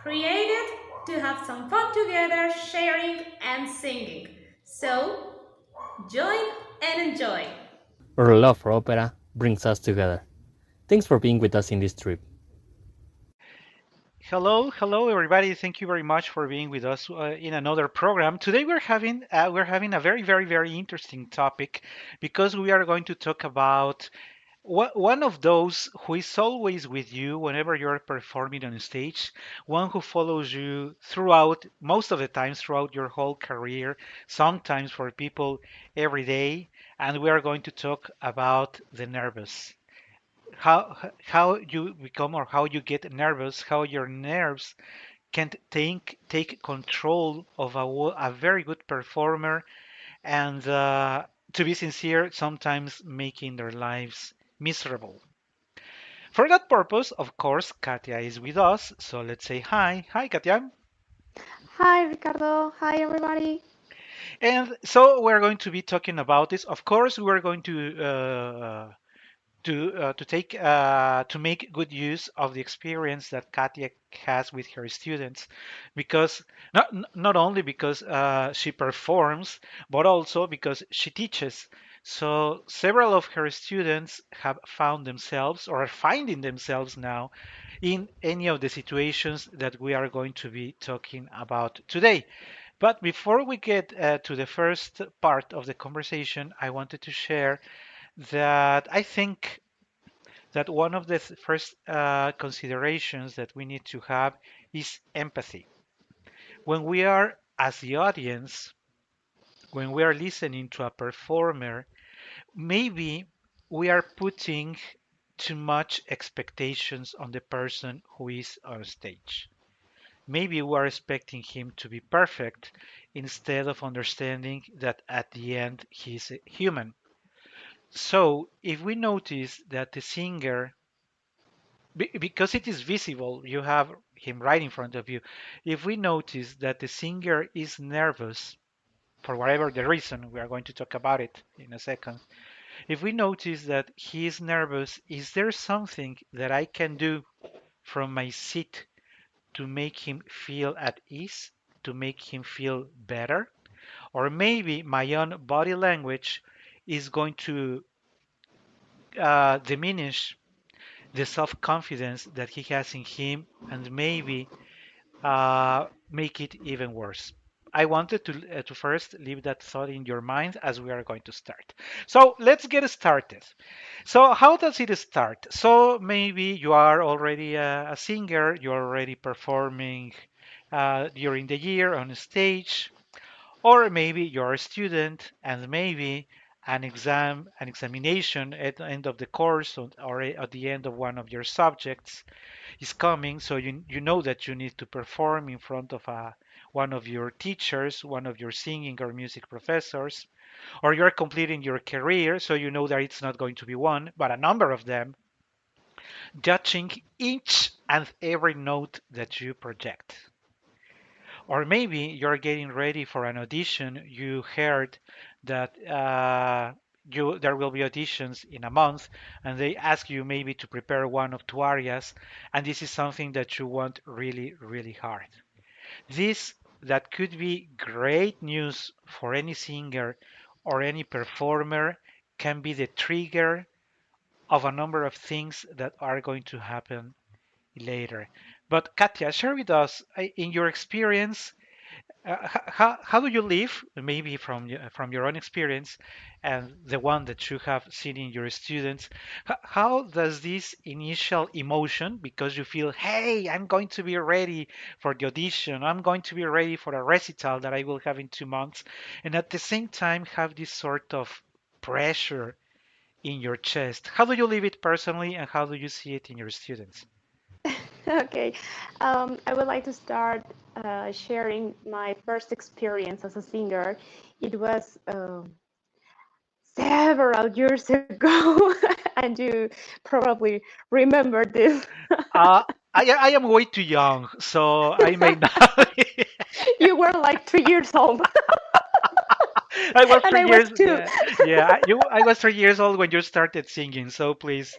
created to have some fun together, sharing and singing. So, join and enjoy. Our love for opera brings us together. Thanks for being with us in this trip. Hello, everybody. Thank you very much for being with us in another program. Today we're having a very interesting topic because we are going to talk about one of those who is always with you whenever you're performing on stage, one who follows you throughout most of the times throughout your whole career, sometimes for people every day, and we are going to talk about the nervous how you become or how you get nervous, how your nerves can take control of a very good performer, and to be sincere, sometimes making their lives miserable. For that purpose, of course, Katia is with us, so let's say hi. Hi, Katia. Hi, Ricardo. Hi, everybody. And so we're going to be talking about this. Of course, we're going to take to make good use of the experience that Katia has with her students, because not only because she performs, but also because she teaches. So several of her students have found themselves or are finding themselves now in any of the situations that we are going to be talking about today. But before we get to the first part of the conversation, I wanted to share that I think that one of the first considerations that we need to have is empathy. When we are, as the audience, when we are listening to a performer, maybe we are putting too much expectations on the person who is on stage. Maybe we are expecting him to be perfect instead of understanding that at the end he's a human. So if we notice that the singer because it is visible, you have him right in front of you. If we notice that the singer is nervous for whatever the reason, we are going to talk about it in a second. If we notice that he is nervous, is there something that I can do from my seat to make him feel at ease, to make him feel better? Or maybe my own body language is going to diminish the self-confidence that he has in him and maybe make it even worse. I wanted to first leave that thought in your mind as we are going to start. So let's get started. So how does it start? So maybe you are already a singer, you're already performing during the year on stage, or maybe you're a student and maybe an examination at the end of the course or at the end of one of your subjects is coming, so you know that you need to perform in front of one of your teachers, one of your singing or music professors, or you're completing your career, so you know that it's not going to be one, but a number of them, judging each and every note that you project. Or maybe you're getting ready for an audition. You heard that there will be auditions in a month, and they ask you maybe to prepare one of two arias, and this is something that you want really hard. This that could be great news for any singer or any performer can be the trigger of a number of things that are going to happen later. But Katya, share with us, in your experience, how do you live, maybe from your own experience and the one that you have seen in your students, how does this initial emotion, because you feel, hey, I'm going to be ready for the audition, I'm going to be ready for a recital that I will have in 2 months, and at the same time have this sort of pressure in your chest? How do you live it personally, and how do you see it in your students? Okay. I would like to start sharing my first experience as a singer. It was several years ago, and you probably remember this. Uh, I am way too young, so I may not. You were like 3 years old, I was and three I was years. two. Yeah. I was 3 years old when you started singing. So please.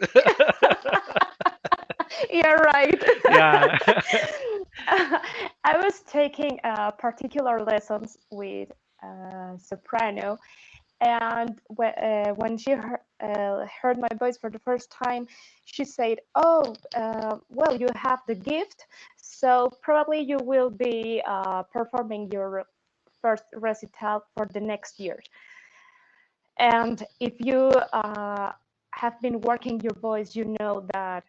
Yeah, right. Yeah. I was taking particular lessons with soprano, and when she heard my voice for the first time, she said, "Oh, well, you have the gift, so probably you will be performing your first recital for the next year. And if you have been working your voice, you know that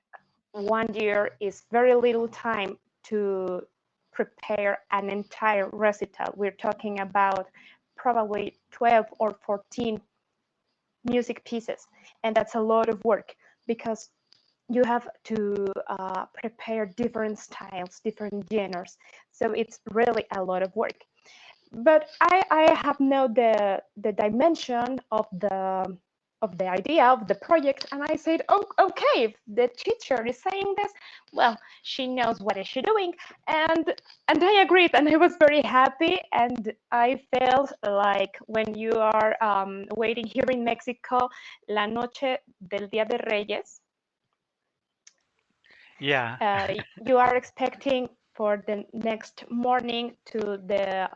1 year is very little time to prepare an entire recital. We're talking about probably 12 or 14 music pieces, and that's a lot of work because you have to prepare different styles, different genres. So it's really a lot of work. But I have now the dimension of the idea of the project, and I said, oh, okay, if the teacher is saying this, well, she knows what is she doing, and I agreed, and I was very happy, and I felt like when you are waiting here in Mexico, La Noche del Día de Reyes, Yeah, you are expecting for the next morning to the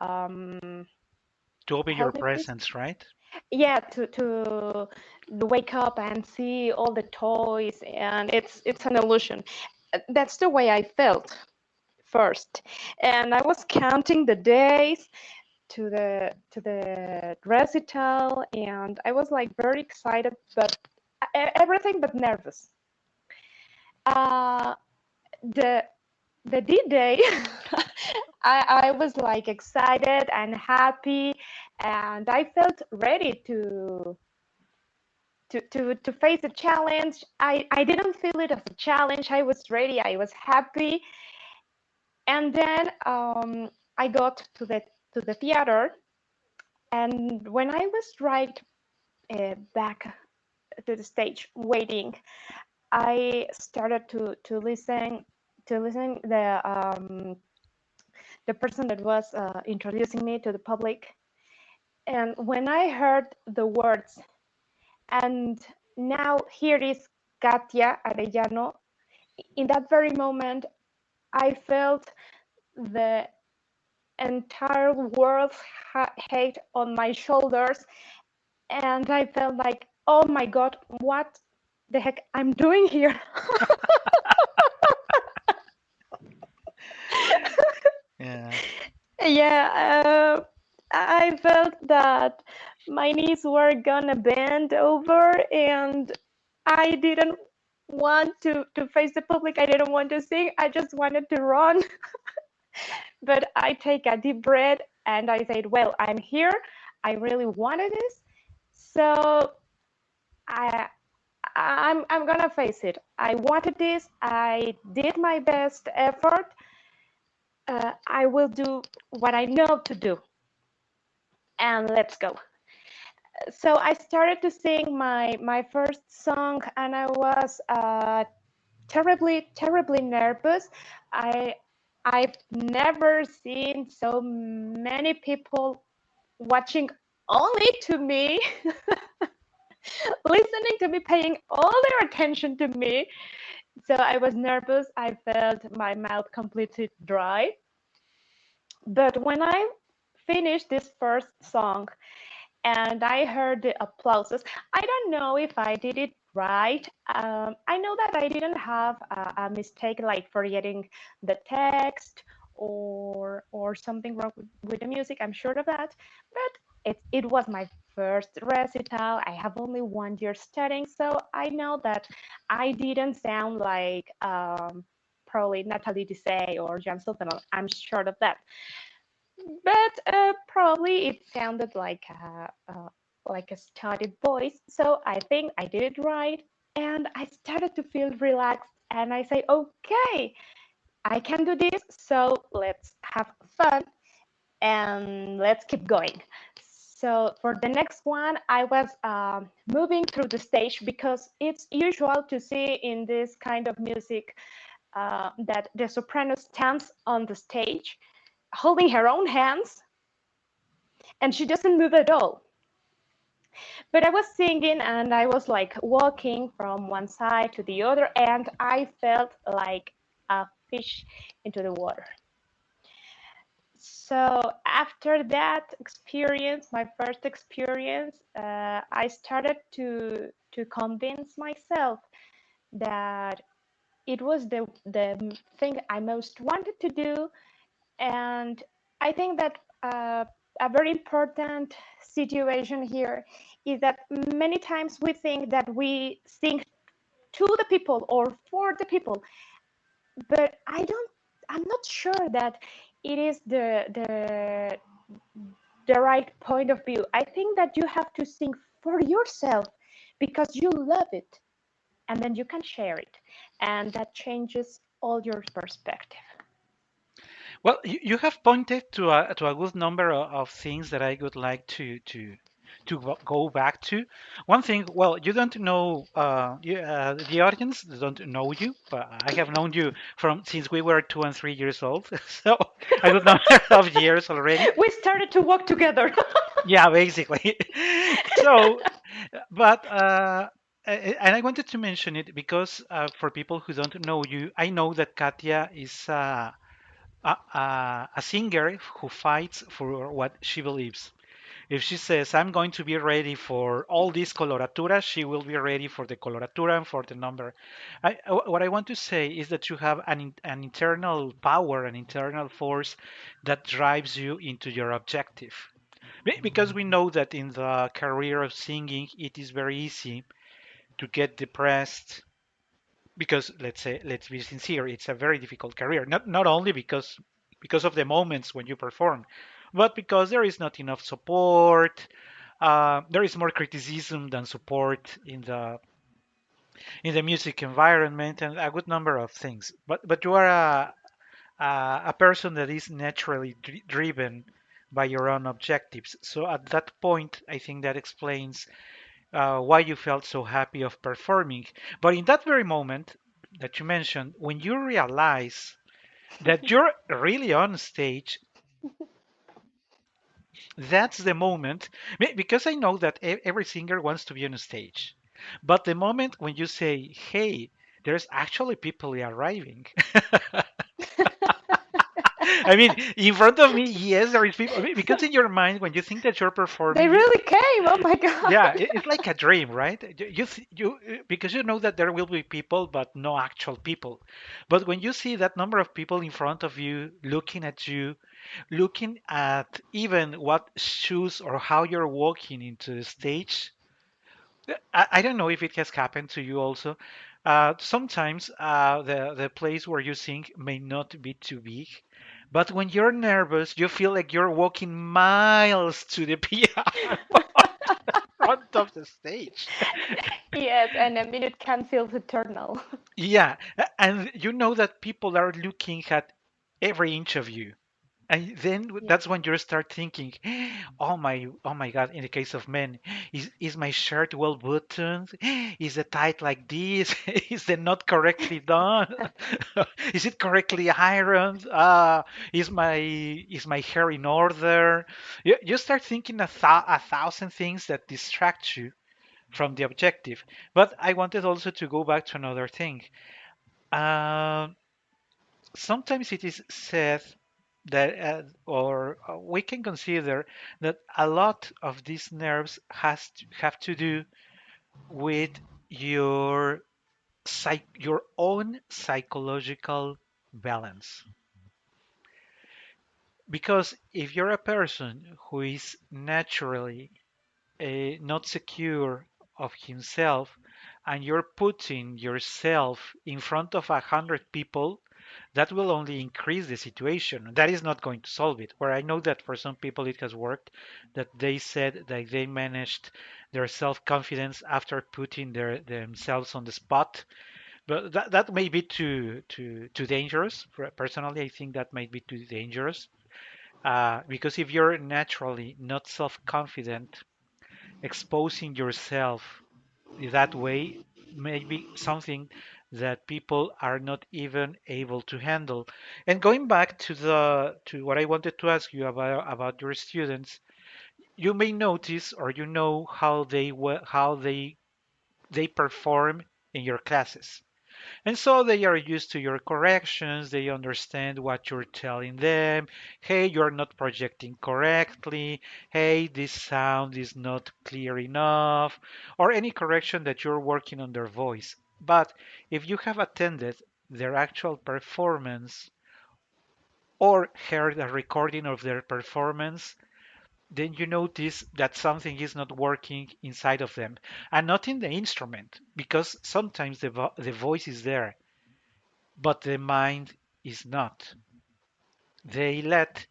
to open your help me please. presents, right? Yeah, to wake up and see all the toys, and it's an illusion. That's the way I felt first, and I was counting the days to the recital, and I was like very excited, but everything but nervous. Uh, the the D-Day, I was like excited and happy, and I felt ready to face the challenge. I didn't feel it as a challenge. I was ready. I was happy. And then I got to the theater, and when I was right back to the stage waiting, I started to listen the person that was introducing me to the public. And when I heard the words, and now here is Katia Arellano, in that very moment, I felt the entire world's hate on my shoulders. And I felt like, oh my God, what the heck I'm doing here? Yeah. Yeah, I felt that my knees were gonna bend over, and I didn't want to face the public. I didn't want to sing. I just wanted to run. But I take a deep breath and I said, well, I'm here. I really wanted this. So I I'm gonna face it. I wanted this. I did my best effort. I will do what I know to do, and let's go. So I started to sing my first song, and I was terribly nervous. I I've never seen so many people watching only to me, listening to me, paying all their attention to me. So I was nervous. I felt my mouth completely dry. But when I finished this first song and I heard the applauses, I don't know if I did it right. I know that I didn't have a mistake like forgetting the text or something wrong with the music. I'm sure of that. But it was my first recital. I have only 1 year studying, so I know that I didn't sound like probably Natalie Dessay or Jan Sultanov. I'm sure of that. But probably it sounded like a studied voice. So I think I did it right, and I started to feel relaxed. And I say, okay, I can do this. So let's have fun and let's keep going. So for the next one, I was moving through the stage because it's usual to see in this kind of music that the soprano stands on the stage holding her own hands, and she doesn't move at all. But I was singing and I was like walking from one side to the other, and I felt like a fish into the water. So after that experience, my first experience, I started to convince myself that it was the thing I most wanted to do. And I think that a very important situation here is that many times we think that we sing to the people or for the people, but I'm not sure that it is the right point of view. I think that you have to sing for yourself because you love it, and then you can share it, and that changes all your perspective. Well, you have pointed to a good number of things that I would like to go back to. One thing, well, you don't know, the audience don't know you, but I have known you from since we were 2 and 3 years old, so a good number of years already. We started to work together. Yeah, basically. So, but and I wanted to mention it because for people who don't know you, I know that Katia is a singer who fights for what she believes. If she says, I'm going to be ready for all these coloraturas, she will be ready for the coloratura and for the number. What I want to say is that you have an internal power, an internal force that drives you into your objective. Because we know that in the career of singing, it is very easy to get depressed, because let's be sincere, it's a very difficult career, not only because of the moments when you perform, but because there is not enough support. There is more criticism than support in the music environment, and a good number of things. But you are a person that is naturally driven by your own objectives. So at that point, I think that explains why you felt so happy of performing. But in that very moment that you mentioned, when you realize that you're really on stage, that's the moment. Because I know that every singer wants to be on stage. But the moment when you say, hey, there's actually people arriving. I mean, in front of me, yes, there is people. Because in your mind, when you think that you're They performing, really came. Oh my god. yeah, it's like a dream, right? Because you know that there will be people, but no actual people. But when you see that number of people in front of you, looking at even what shoes or how you're walking into the stage, I don't know if it has happened to you also. Sometimes the place where you sing may not be too big, but when you're nervous, you feel like you're walking miles to the piano front of the stage. Yes, and a minute can feel eternal. Yeah, and you know that people are looking at every inch of you. And then Yeah. that's when you start thinking, oh my God, in the case of men, is my shirt well buttoned? Is it tight like this? Is it not correctly done? Is it correctly ironed? Is my hair in order? You start thinking a thousand things that distract you from the objective. But I wanted also to go back to another thing. Um, Sometimes it is said that, or we can consider that a lot of these nerves have to do with your your own psychological balance. Because if you're a person who is naturally not secure of himself, and you're putting yourself in front of 100 people, that will only increase the situation. That is not going to solve it. Where I know that for some people it has worked, that they said that they managed their self-confidence after putting themselves on the spot. But that may be too dangerous. Personally, I think that might be too dangerous. Because if you're naturally not self-confident, exposing yourself that way may be something that people are not even able to handle. And going back to what I wanted to ask you about your students, you may notice, or you know how they perform in your classes. And so they are used to your corrections. They understand what you're telling them. Hey, you're not projecting correctly. Hey, this sound is not clear enough. Or any correction that you're working on their voice. But if you have attended their actual performance or heard a recording of their performance, then you notice that something is not working inside of them and not in the instrument because sometimes the voice is there but the mind is not. They let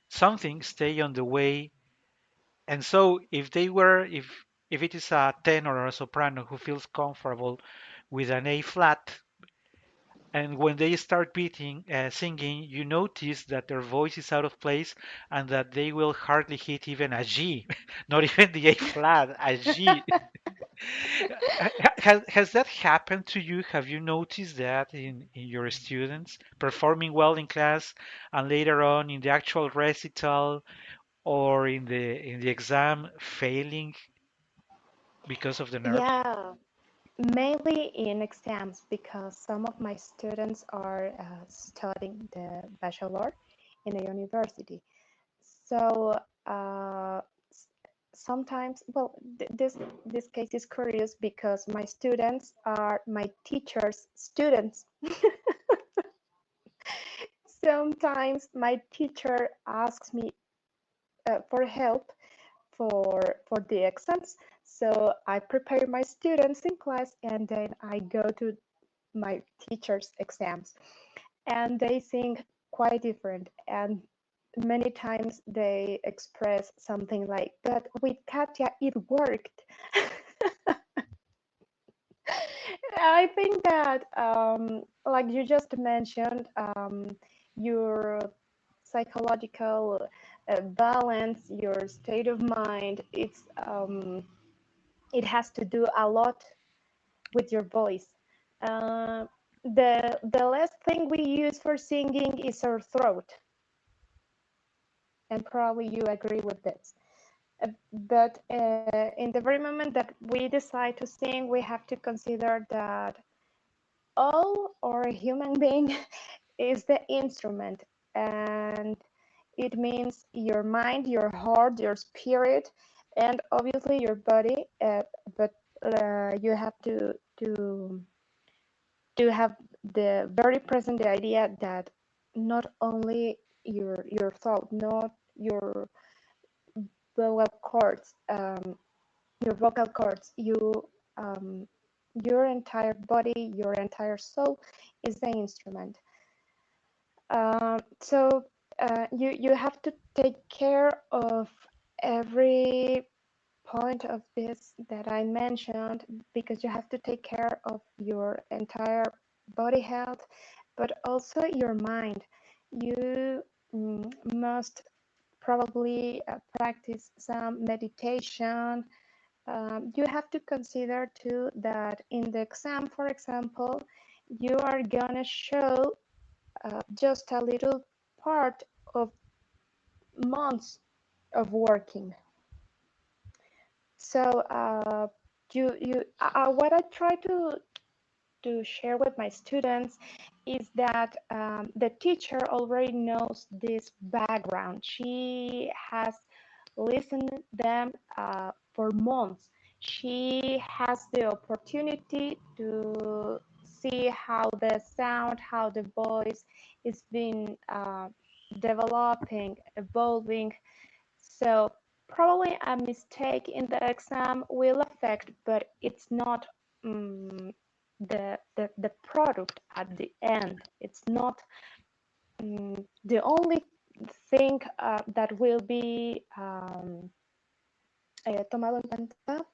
something stay on the way. And so if it is a tenor or a soprano who feels comfortable with an A flat, and when they start singing, you notice that their voice is out of place and that they will hardly hit even a G, not even the A flat, a G. Has that happened to you? Have you noticed that in your students performing well in class and later on in the actual recital or in the exam failing because of the nerves? Yeah, mainly in exams because some of my students are studying the bachelor in a university. So s- sometimes, well, this case is curious because my students are my teachers' students. Sometimes my teacher asks me for help for the exams. So I prepare my students in class and then I go to my teacher's exams. And they sing quite different. And many times they express something like, but with Katya, it worked. I think that, like you just mentioned, your psychological balance, your state of mind, it has to do a lot with your voice. Uh, the last thing we use for singing is our throat, and probably you agree with this. But in the very moment that we decide to sing, we have to consider that all or a human being is the instrument, and it means your mind, your heart, your spirit, and obviously your body. But you have to have the very present the idea that not only your thought, not your vocal cords, your vocal cords, um, your entire body, your entire soul is the instrument. So you have to take care of every point of this that I mentioned because you have to take care of your entire body health, but also your mind. You must probably practice some meditation. You have to consider too that in the exam, for example, you are gonna show just a little part of months of working. So what I try to share with my students is that the teacher already knows this background. She has listened them for months. She has the opportunity to see how the sound, how the voice is being developing, evolving. So probably a mistake in the exam will affect, but it's not the product at the end. It's not the only thing that will be tomado en cuenta.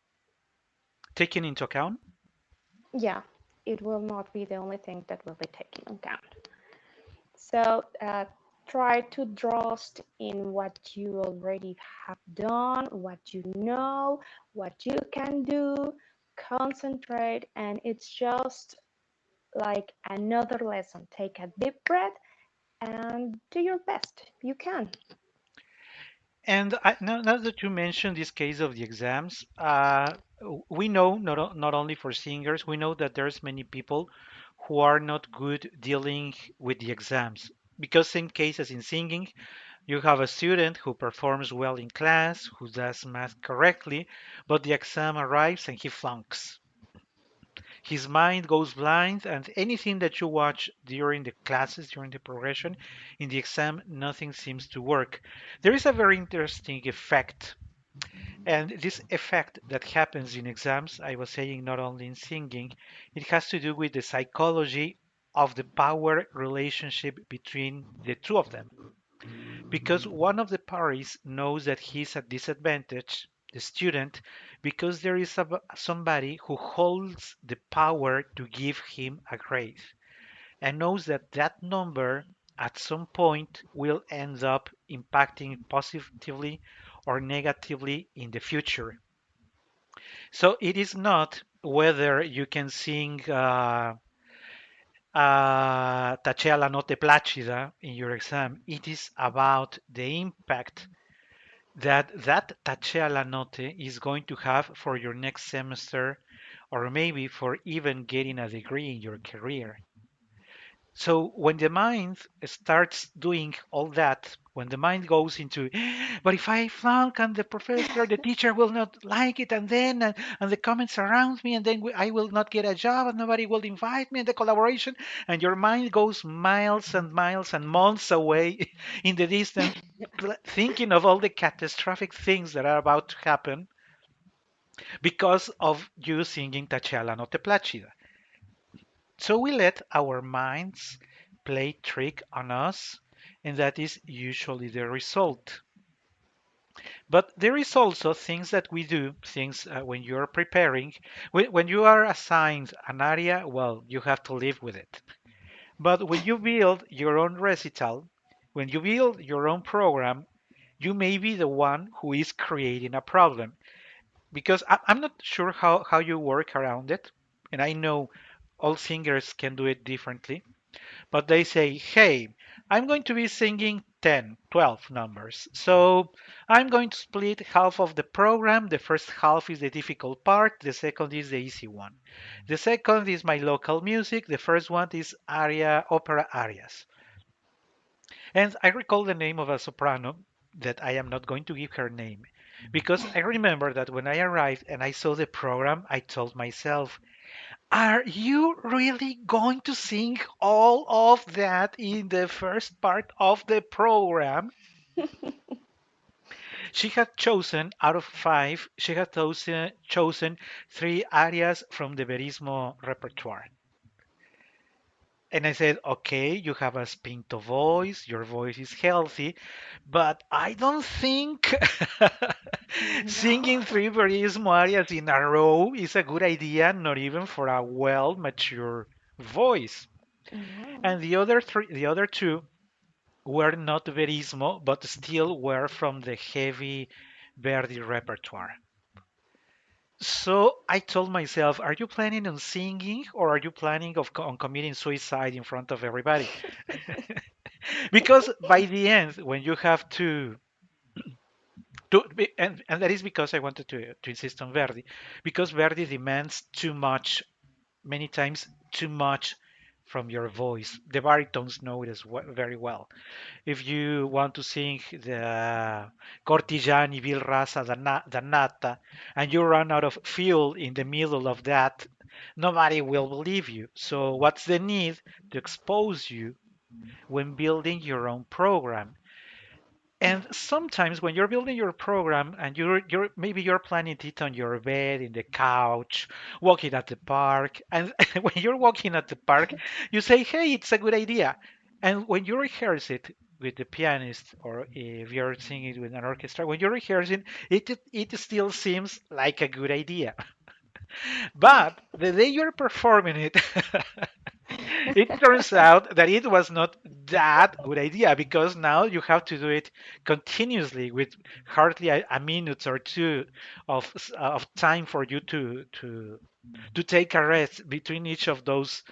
Taken into account? Yeah, it will not be the only thing that will be taken into account. So try to trust in what you already have done, what you know, what you can do, concentrate, and it's just like another lesson. Take a deep breath and do your best. You can. And now that you mentioned this case of the exams, we know not only for singers, we know that there's many people who are not good dealing with the exams. Because same case as in singing, you have a student who performs well in class, who does math correctly, but the exam arrives and he flunks. His mind goes blind, and anything that you watch during the classes, during the progression, in the exam, nothing seems to work. There is a very interesting effect, and this effect that happens in exams, I was saying not only in singing, it has to do with the psychology of the power relationship between the two of them. Because one of the parties knows that he's at disadvantage, the student, because there is somebody who holds the power to give him a grade and knows that that number at some point will end up impacting positively or negatively in the future. So it is not whether you can sing Tachea la notte placida in your exam. It is about the impact that Tachea la notte is going to have for your next semester or maybe for even getting a degree in your career. So when the mind starts doing all that, when the mind goes into, but if I flunk and the professor, the teacher will not like it, and the comments around me, and then I will not get a job, and nobody will invite me, and the collaboration, and your mind goes miles and months away in the distance, thinking of all the catastrophic things that are about to happen because of you singing Tachala no te placida. So we let our minds play trick on us, and that is usually the result. But there is also things that we do, things when you're preparing, when you are assigned an area, well, you have to live with it. But when you build your own recital, when you build your own program, you may be the one who is creating a problem. Because I'm not sure how you work around it, and I know all singers can do it differently. But they say, hey, I'm going to be singing 10, 12 numbers. So I'm going to split half of the program. The first half is the difficult part, the second is the easy one. The second is my local music, the first one is opera arias. And I recall the name of a soprano that I am not going to give her name because I remember that when I arrived and I saw the program, I told myself, are you really going to sing all of that in the first part of the program? She had chosen, out of five, she had chosen three arias from the Verismo repertoire. And I said, okay, you have a pinto voice, your voice is healthy, but I don't think singing No. three Verismo arias in a row is a good idea, not even for a well mature voice. No. And the other two were not Verismo, but still were from the heavy Verdi repertoire. So I told myself, are you planning on singing or are you planning on committing suicide in front of everybody? Because by the end, when you have and that is because I wanted to insist on Verdi, because Verdi demands too much, many times too much from your voice. The baritones know it as very well. If you want to sing the Cortigiani Vil Raza Dannata and you run out of fuel in the middle of that, nobody will believe you. So, what's the need to expose you when building your own program? And sometimes when you're building your program and you're maybe you're planning it on your bed, in the couch, walking at the park, and when you're walking at the park, you say, "Hey, it's a good idea." And when you rehearse it with the pianist, or if you're singing with an orchestra, when you're rehearsing, it still seems like a good idea. But the day you're performing it, it turns out that it was not that good idea because now you have to do it continuously with hardly a minute or two of time for you to take a rest between each of those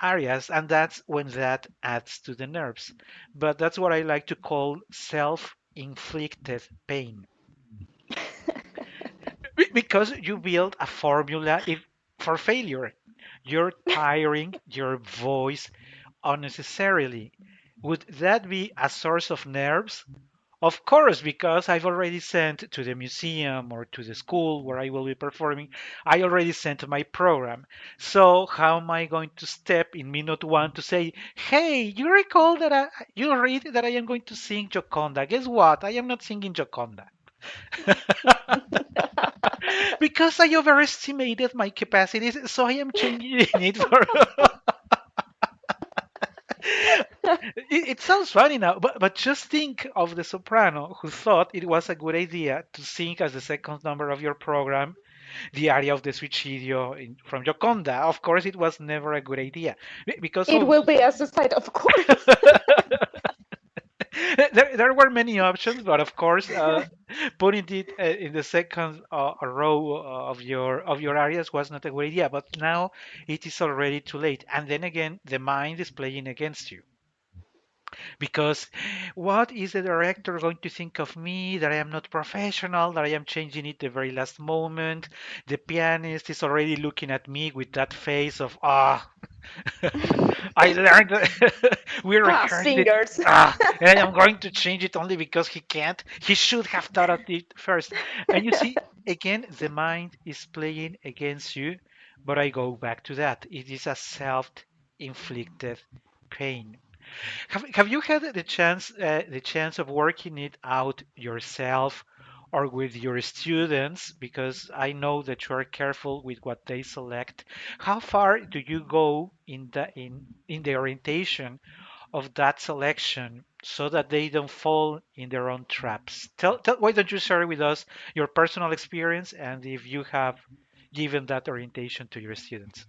areas, and that's when that adds to the nerves. But that's what I like to call self-inflicted pain because you build a formula for failure. You're tiring your voice unnecessarily. Would that be a source of nerves? Of course, because I've already sent to the museum or to the school where I will be performing, I already sent my program. So how am I going to step in minute one to say, hey, you recall that you read that I am going to sing Joconda? Guess what? I am not singing Joconda. Because I overestimated my capacities, so I am changing it for. It sounds funny now, but just think of the soprano who thought it was a good idea to sing as the second number of your program the aria of the suicidio from Gioconda. Of course, it was never a good idea because It of will be a suicide, of course. there were many options, but of course, putting it in the second row of your areas was not a good idea. But now it is already too late, and then again, the mind is playing against you. Because what is the director going to think of me, that I am not professional, that I am changing it the very last moment? The pianist is already looking at me with that face of I learned we Ah, rehearsed it, singers. and I am going to change it only because he can't. He should have thought of it first. And you see, again, the mind is playing against you. But I go back to that, it is a self-inflicted pain. Have you had the chance of working it out yourself or with your students? Because I know that you are careful with what they select. How far do you go in the orientation of that selection so that they don't fall in their own traps? Why don't you share with us your personal experience and if you have given that orientation to your students?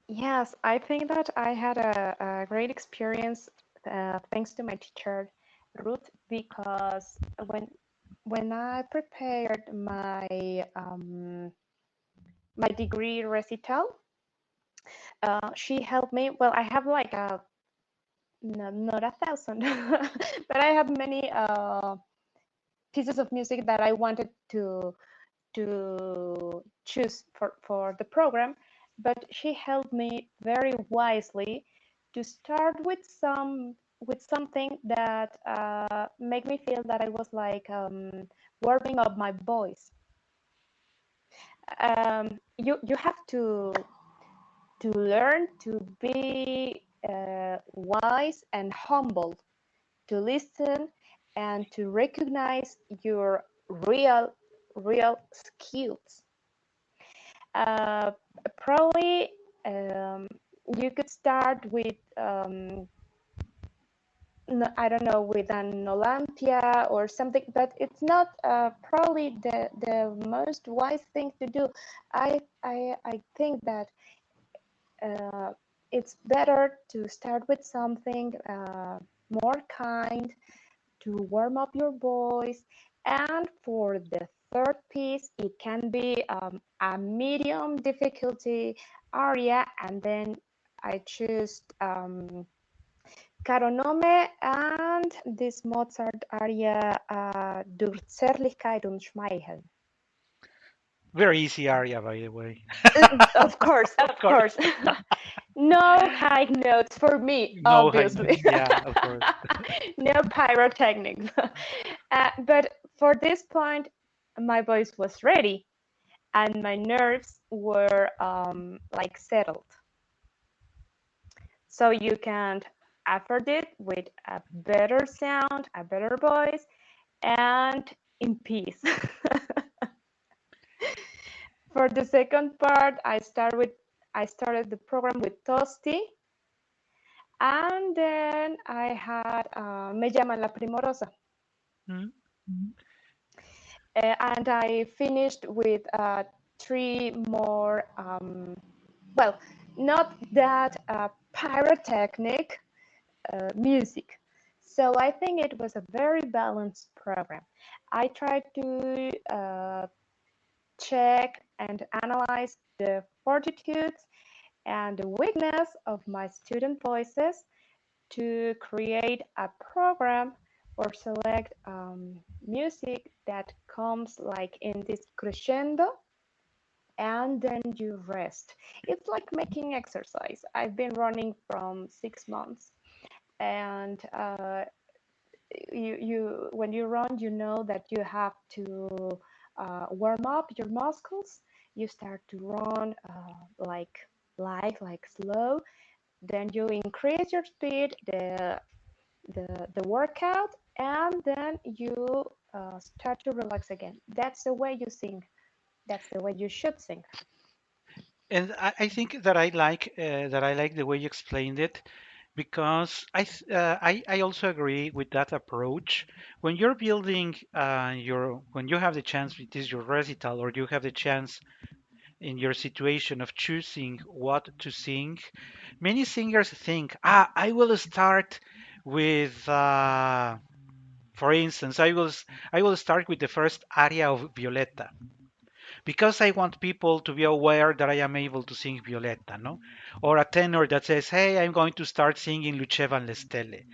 Yes, I think that I had a great experience thanks to my teacher, Ruth, because when I prepared my degree recital, she helped me. Well, I have like not 1,000, but I have many pieces of music that I wanted to choose for the program, but she helped me very wisely to start with something that made me feel that I was like warming up my voice. You have to learn to be wise and humble, to listen and to recognize your real skills. Uh, Probably you could start with I don't know, with an Olympia or something, but it's not probably the most wise thing to do. I think that uh, it's better to start with something more kind, to warm up your voice. And for the third piece, it can be a medium difficulty aria, and then I choose Caro Nome and this Mozart aria, Durch Zärtlichkeit und Schmeichel. Very easy aria, by the way. Of course, Of of course. course. No high notes for me, No high notes. obviously. Yeah, of course. No pyrotechnics. But for this point, my voice was ready and my nerves were like settled. So you can afford it with a better sound, a better voice, and in peace. For the second part, I started the program with Tosti, and then I had Me llaman la Primorosa. Hmm. And I finished with three more, well, not that pyrotechnic music. So I think it was a very balanced program. I tried to check and analyze the fortitudes and the weakness of my student voices to create a program or select music that comes like in this crescendo and then you rest. It's like making exercise. I've been running from 6 months, and you when you run, you know that you have to warm up your muscles. You start to run like light, like slow. Then you increase your speed, the workout, and then you start to relax again. That's the way you sing. That's the way you should sing. And I think that I like the way you explained it because I also agree with that approach. When you're building your when you have the chance, it is your recital, or you have the chance in your situation of choosing what to sing. Many singers think, I will start with, for instance, I will start with the first aria of Violetta because I want people to be aware that I am able to sing Violetta, no? Or a tenor that says, hey, I'm going to start singing Luce Van le Stelle.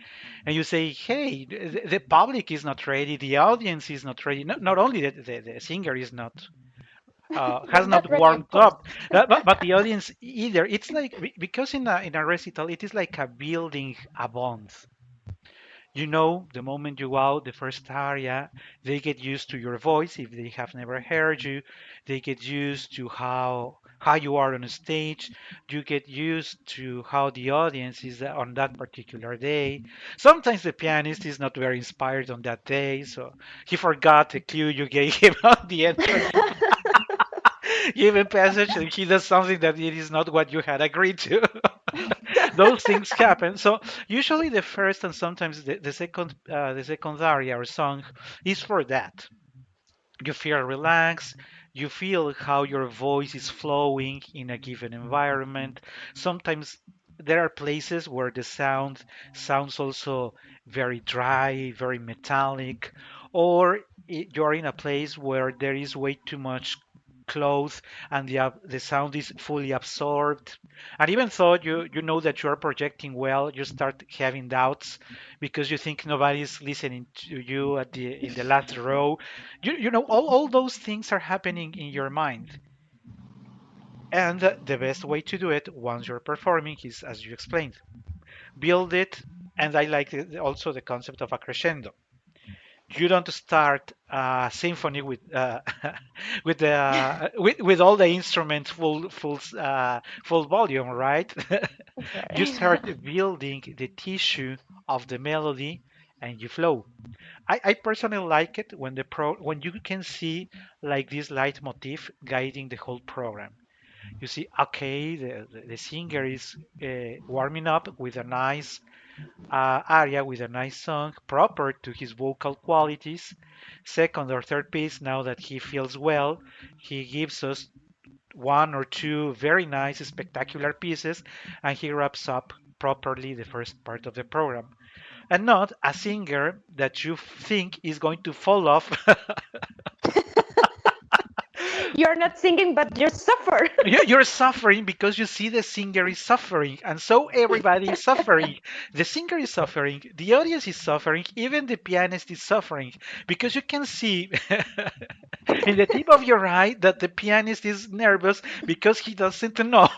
And you say, hey, the public is not ready, the audience is not ready. Not only the singer is not You're has not not ready, of warmed course. up, but the audience either. It's like because in a recital, it is like a building a bond. You know, the moment you go out the first aria, they get used to your voice if they have never heard you. They get used to how you are on stage. You get used to how the audience is on that particular day. Sometimes the pianist is not very inspired on that day, so he forgot the cue you gave him on the entrance given passage, and he does something that it is not what you had agreed to. Those things happen. So usually the first and sometimes the second aria or song is for that. You feel relaxed. You feel how your voice is flowing in a given environment. Sometimes there are places where the sound sounds also very dry, very metallic, or you're in a place where there is way too much clothes and the sound is fully absorbed. And even though you know that you are projecting well, you start having doubts because you think nobody's listening to you at the in the last row. You know all those things are happening in your mind. And the best way to do it once you're performing is, as you explained, build it. And I like also the concept of a crescendo. You don't start a symphony with with all the instruments full volume, right? You Okay. start building the tissue of the melody and you flow. I personally like it when when you can see like this leitmotif guiding the whole program. You see, okay, the singer is warming up with a nice aria with a nice song proper to his vocal qualities. Second or third piece, now that he feels well, he gives us one or two very nice, spectacular pieces, and he wraps up properly the first part of the program. And not a singer that you think is going to fall off. You're not singing, but you suffer. You're suffering because you see the singer is suffering, and so everybody is suffering. The singer is suffering, the audience is suffering, even the pianist is suffering because you can see in the tip of your eye that the pianist is nervous because he doesn't know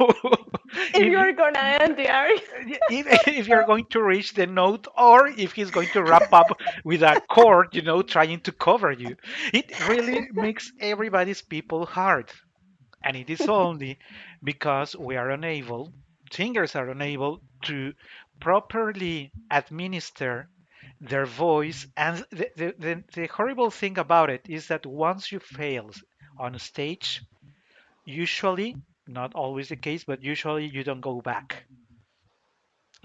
If if you're gonna end the aria. if you're going to reach the note or if he's going to wrap up with a chord, trying to cover you. It really makes everybody's people hard. And it is only because we are unable, singers are unable to properly administer their voice. And the horrible thing about it is that once you fail on stage, usually, not always the case, but usually you don't go back.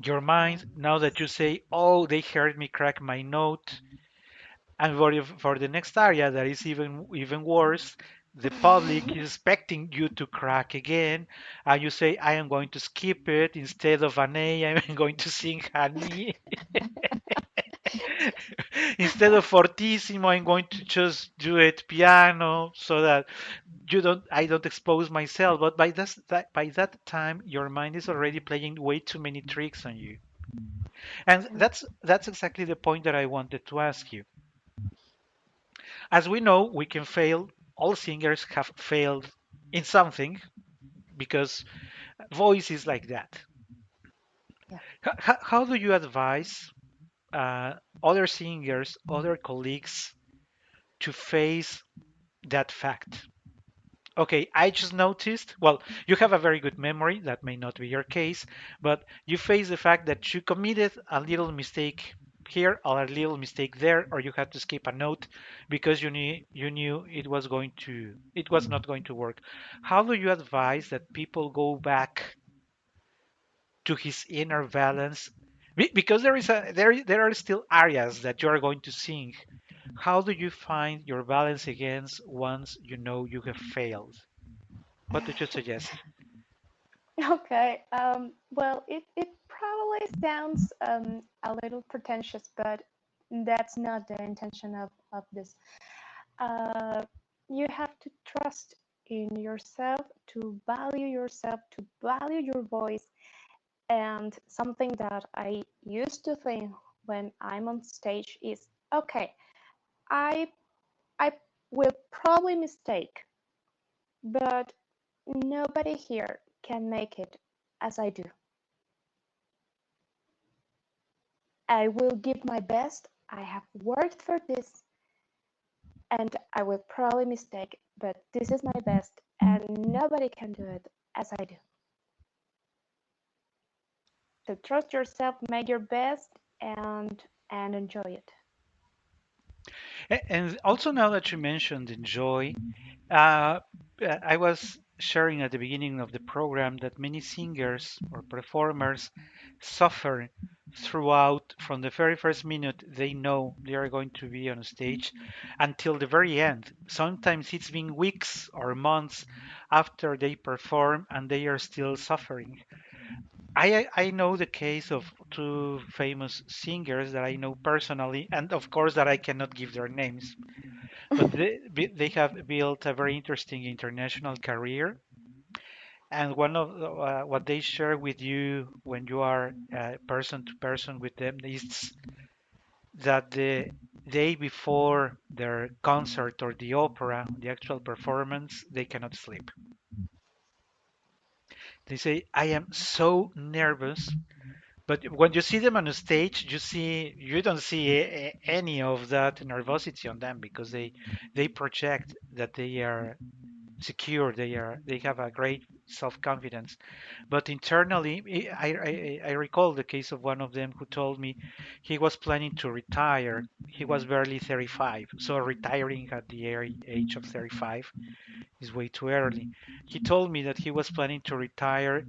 Your mind, now that you say, oh, they heard me crack my note, and for the next area that is even worse, the public is expecting you to crack again, and you say, I am going to skip it. Instead of an A, I'm going to sing an E. Instead of fortissimo, I'm going to just do it piano so that I don't expose myself. But by that time, your mind is already playing way too many tricks on you. And that's exactly the point that I wanted to ask you. As we know, we can fail. All singers have failed in something because voice is like that. Yeah. How do you advise other singers, other colleagues to face that fact? Okay, I just noticed. Well, you have a very good memory. That may not be your case, but you face the fact that you committed a little mistake here or a little mistake there, or you had to skip a note because you knew it was not going to work. How do you advise that people go back to his inner balance? Because there are still areas that you are going to sing. How do you find your balance against once you know you have failed? What would you suggest? Okay. Well, it probably sounds a little pretentious, but that's not the intention of this. Uh, you have to trust in yourself, to value yourself, to value your voice. And something that I used to think when I'm on stage is, okay, I I will probably mistake, but nobody here can make it as I do. I will give my best. I have worked for this and I will probably mistake, but this is my best and nobody can do it as I do. So trust yourself, make your best and enjoy it. And also now that you mentioned enjoy, uh, I was sharing at the beginning of the program that many singers or performers suffer throughout from the very first minute they know they are going to be on stage until the very end. Sometimes it's been weeks or months after they perform and they are still suffering. I know the case of two famous singers that I know personally, and of course that I cannot give their names, but they have built a very interesting international career. And one of what they share with you when you are person to person with them is that the day before their concert or the opera, the actual performance, they cannot sleep. They say, I am so nervous. But when you see them on a stage, you don't see any of that nervosity on them because they project that they are secure, they have a great self-confidence. But internally, I recall the case of one of them who told me he was planning to retire. He was barely 35, so retiring at the age of 35 is way too early. He told me that he was planning to retire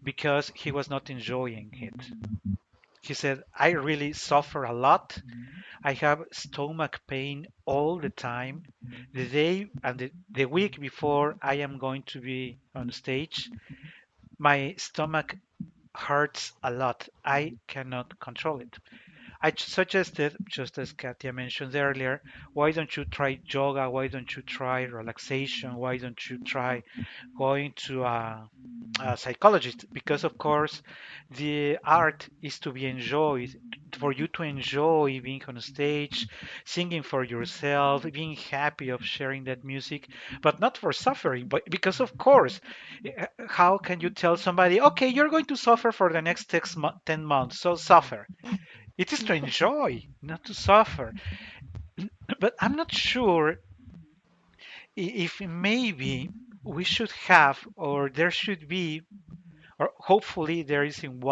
because he was not enjoying it. He said, I really suffer a lot. I have stomach pain all the time. The day and the week before I am going to be on stage, my stomach hurts a lot. I cannot control it. I suggested, just as Katia mentioned earlier, why don't you try yoga? Why don't you try relaxation? Why don't you try going to a psychologist? Because, of course, the art is to be enjoyed, for you to enjoy being on stage, singing for yourself, being happy of sharing that music, but not for suffering. But because, of course, how can you tell somebody, okay, you're going to suffer for the next 10 months, so suffer? It is to enjoy, not to suffer. But I'm not sure if maybe we should have, or there should be, or hopefully there is in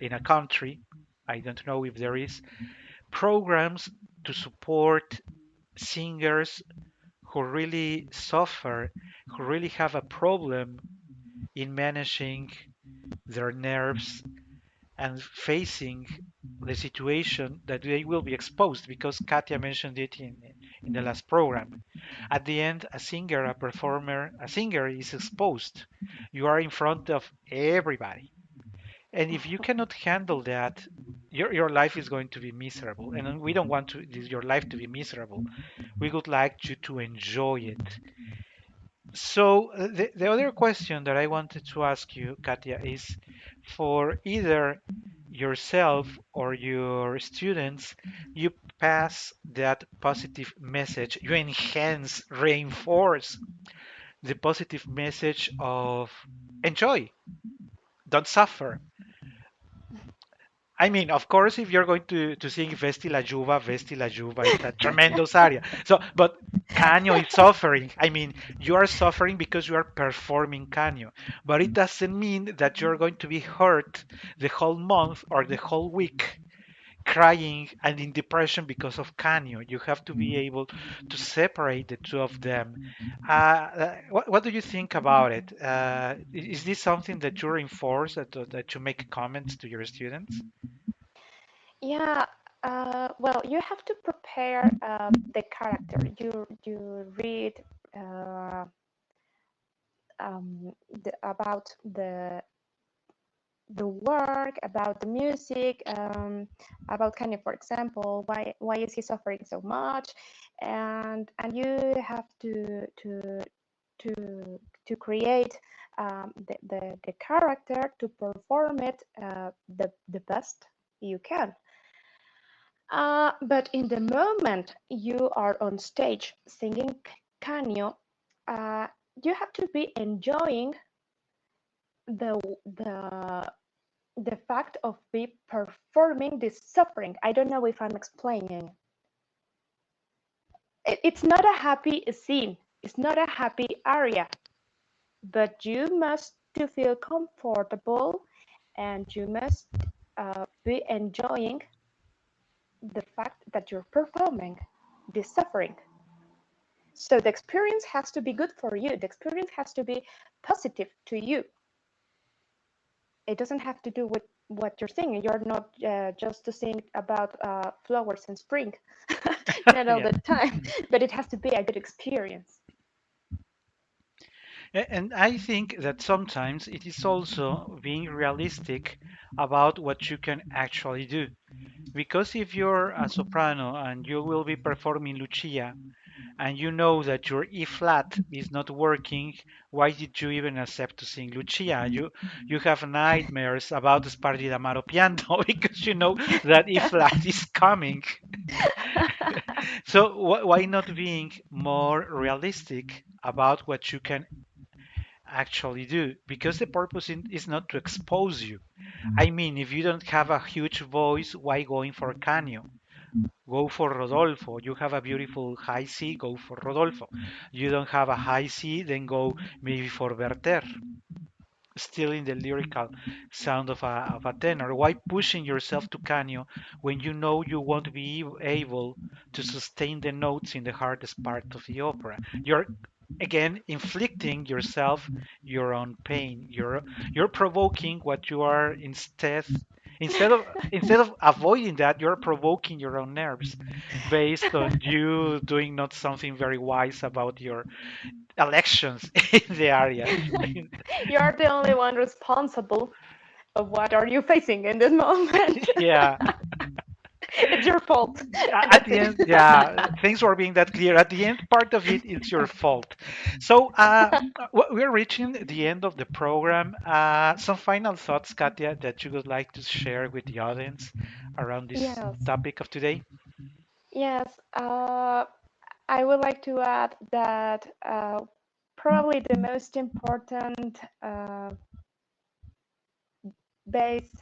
in a country, I don't know if there is, programs to support singers who really suffer, who really have a problem in managing their nerves and facing the situation that they will be exposed because Katia mentioned it in the last program. At the end, a singer, a performer, a singer is exposed. You are in front of everybody. And if you cannot handle that, your life is going to be miserable. And we don't want your life to be miserable. We would like you to enjoy it. So the other question that I wanted to ask you, Katia, is for either yourself or your students, you pass that positive message, you enhance, reinforce the positive message of enjoy, don't suffer. I mean, of course, if you're going to sing Vesti la Juva, it's a tremendous aria. So, but Canio is suffering. I mean, you are suffering because you are performing Canio, but it doesn't mean that you're going to be hurt the whole month or the whole week crying and in depression because of Canio. You have to be able to separate the two of them. What do you think about it? Is this something that you reinforce, that you make comments to your students? Yeah, well, you have to prepare the character. You read uh, about the work, about the music, about kind of, for example, why is he suffering so much, and you have to to create the character to perform it the best you can. But in the moment you are on stage singing Canio, uh, you have to be enjoying the the the fact of be performing this suffering. I don't know if I'm explaining. It's not a happy scene. It's not a happy area, but you must to feel comfortable, and you must be enjoying the fact that you're performing this suffering. So the experience has to be good for you. The experience has to be positive to you. It doesn't have to do with what you're singing. You're not just to sing about flowers and spring, not all Yeah. the time, but it has to be a good experience. And I think that sometimes it is also being realistic about what you can actually do. Because if you're a soprano and you will be performing Lucia and you know that your E flat is not working, why did you even accept to sing Lucia? You have nightmares about Spardi d'Amaro piano because you know that E flat is coming. So why not being more realistic about what you can actually do? Because the purpose is not to expose you. I mean, if you don't have a huge voice, why going for Canio? Go for Rodolfo. You have a beautiful high C, go for Rodolfo. You don't have a high C, then go maybe for Werther, still in the lyrical sound of a tenor. Why pushing yourself to Canio when you know you won't be able to sustain the notes in the hardest part of the opera? You're again inflicting yourself your own pain. You're provoking what you are instead of avoiding that, you're provoking your own nerves based on you doing not something very wise about your elections in the area. You're the only one responsible of what are you facing in this moment. Yeah. It's your fault, and At that's the it. end, yeah, things were being that clear. At the end, part of it is your fault. So we're reaching the end of the program. Some final thoughts, Katia, that you would like to share with the audience around this Yes, topic of today? yes. I would like to add that probably the most important base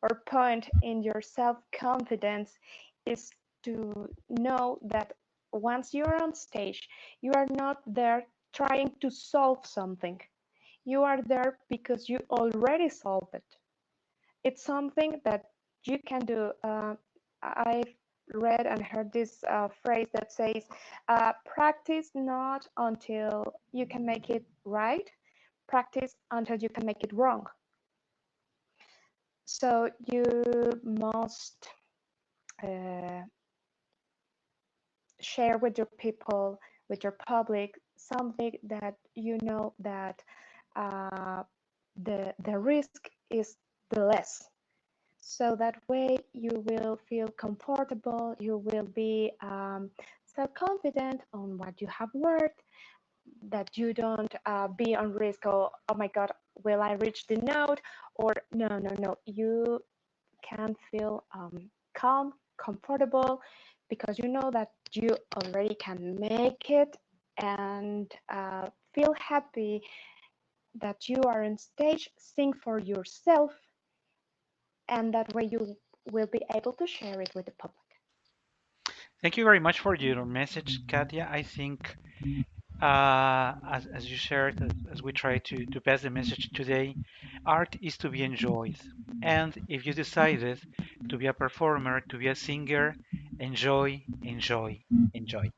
or point in your self-confidence is to know that once you're on stage, you are not there trying to solve something. You are there because you already solved it. It's something that you can do. I've read and heard this phrase that says, practice not until you can make it right, practice until you can make it wrong. So you must uh, share with your people, with your public, something that you know that the risk is the less. So that way you will feel comfortable, you will be self-confident on what you have worked, that you don't be on risk of, oh my God, will I reach the note? Or no, no, no. You can feel calm, comfortable, because you know that you already can make it and feel happy that you are on stage, sing for yourself, and that way you will be able to share it with the public. Thank you very much for your message, Katia. I think as you shared, as we try to pass the message today, art is to be enjoyed. And if you decided to be a performer, to be a singer, enjoy, enjoy, enjoy.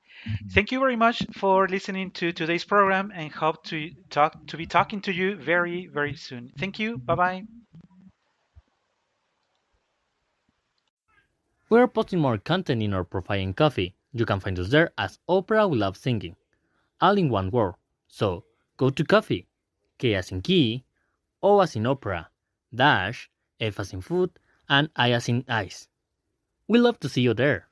Thank you very much for listening to today's program and hope to be talking to you very, very soon. Thank you. Bye bye. We're posting more content in our profile in Coffee. You can find us there as Opera We Love Singing, all in one word. So go to Coffee, K as in key, O as in opera, dash, F as in food, and I as in ice. We love to see you there.